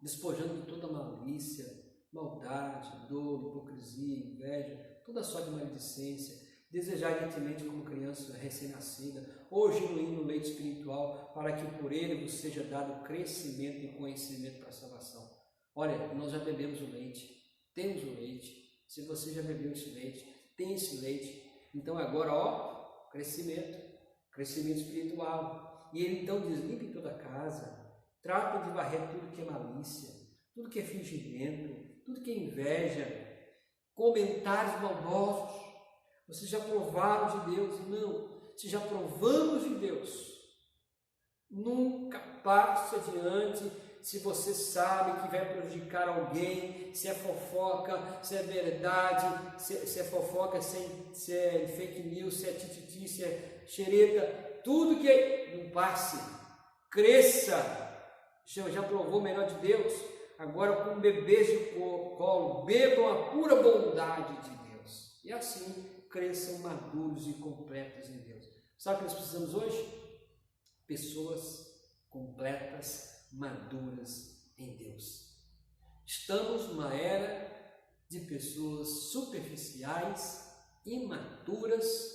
despojando de toda malícia, maldade, dor, hipocrisia, inveja, toda sorte de maledicência, desejar ardentemente como criança recém-nascida, ou genuíno leite espiritual, para que por ele vos seja dado crescimento e conhecimento para a salvação. Olha, nós já bebemos o leite, temos o leite. Se você já bebeu esse leite, tem esse leite, então agora, ó, crescimento espiritual. E ele então diz: limpe toda a casa, trata de varrer tudo que é malícia, tudo que é fingimento, tudo que é inveja, comentários maldosos. Vocês já provaram de Deus? Não. Se já provamos de Deus, nunca passe adiante se você sabe que vai prejudicar alguém, se é fofoca, se é verdade, se é fofoca, se é fake news, se é tititi, se é xereta, tudo que é, não passe, cresça. Já provou o melhor de Deus? Agora, com bebês de colo, bebam a pura bondade de Deus. E assim, cresçam maduros e completos em Deus. Sabe o que nós precisamos hoje? Pessoas completas, maduras em Deus. Estamos numa era de pessoas superficiais, imaturas,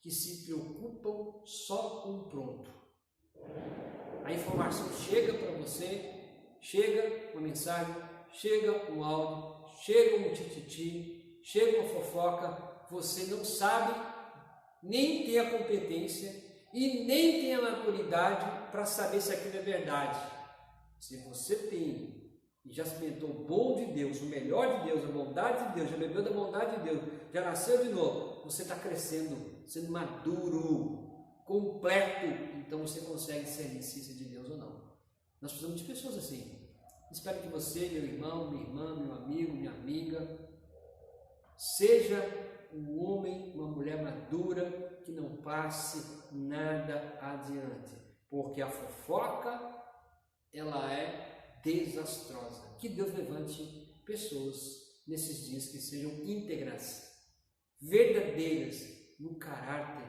que se preocupam só com o pronto. A informação chega para você, chega uma mensagem, chega um áudio, chega um tititi, chega uma fofoca, você não sabe, nem tem a competência e nem tem a maturidade para saber se aquilo é verdade. Se você tem e já experimentou o bom de Deus, o melhor de Deus, a bondade de Deus, já bebeu da bondade de Deus, já nasceu de novo, você está crescendo, sendo maduro, completo, então você consegue ser discípulo de Deus ou não. Nós precisamos de pessoas assim. Espero que você, meu irmão, minha irmã, meu amigo, minha amiga, seja um homem, uma mulher madura, que não passe nada adiante, porque a fofoca, ela é desastrosa. Que Deus levante pessoas nesses dias que sejam íntegras, verdadeiras no caráter,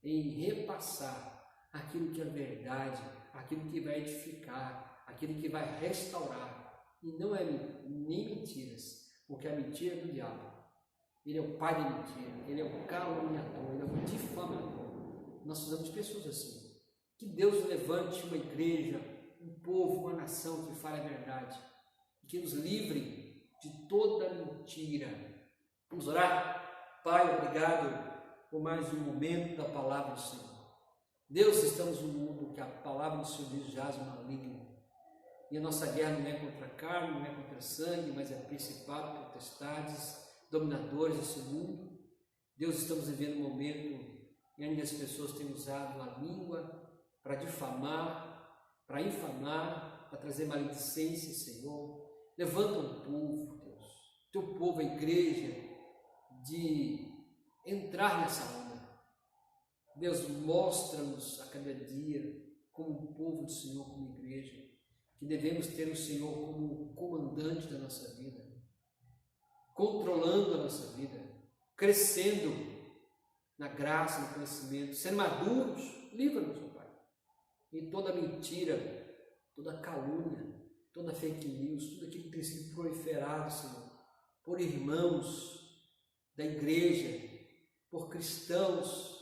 em repassar aquilo que é verdade, aquilo que vai edificar, aquilo que vai restaurar. E não é nem mentiras, porque a mentira é do diabo. Ele é o pai da mentira, ele é o caluniador, ele é o difamador. Nós precisamos de pessoas assim. Que Deus levante uma igreja, um povo, uma nação que fale a verdade, que nos livre de toda mentira. Vamos orar? Pai, obrigado por mais um momento da palavra do Senhor. Deus, estamos num mundo que a palavra do Senhor diz jaz o maligno. E a nossa guerra não é contra a carne, não é contra sangue, mas é principado, potestades, dominadores desse mundo. Deus, estamos vivendo um momento em que as pessoas têm usado a língua para difamar, para infamar, para trazer maledicência, Senhor. Levanta um povo, Deus, teu povo, a igreja, de entrar nessa onda. Deus, mostra-nos a cada dia, como povo do Senhor, como igreja, que devemos ter o Senhor como comandante da nossa vida, controlando a nossa vida, crescendo na graça, no conhecimento, sendo maduros. Livra-nos, ó Pai, e toda mentira, toda calúnia, toda fake news, tudo aquilo que tem sido proliferado, Senhor, por irmãos da igreja, por cristãos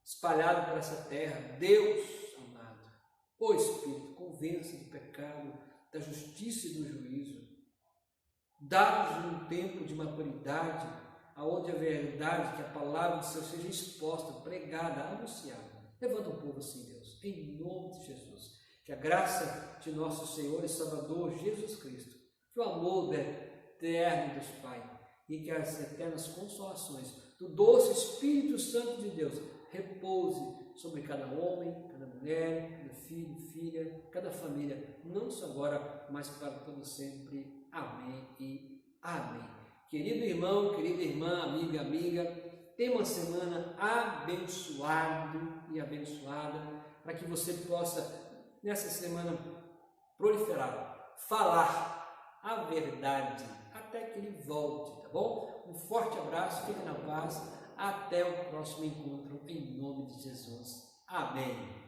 espalhados por essa terra. Deus amado, ó Espírito, convença do pecado, da justiça e do juízo. Dá-nos um tempo de maturidade, aonde a verdade, que a palavra do Senhor seja exposta, pregada, anunciada. Levanta um povo assim, Deus, em nome de Jesus. Que a graça de nosso Senhor e Salvador Jesus Cristo, que o amor eterno Deus Pai e que as eternas consolações do doce Espírito Santo de Deus repouse sobre cada homem, cada mulher, cada filho, filha, cada família, não só agora, mas para todo sempre. Amém e amém. Querido irmão, querida irmã, amiga, tenha uma semana abençoada e abençoada, para que você possa, nessa semana, proliferar, falar a verdade até que ele volte, tá bom? Um forte abraço, fique na paz, até o próximo encontro, em nome de Jesus. Amém.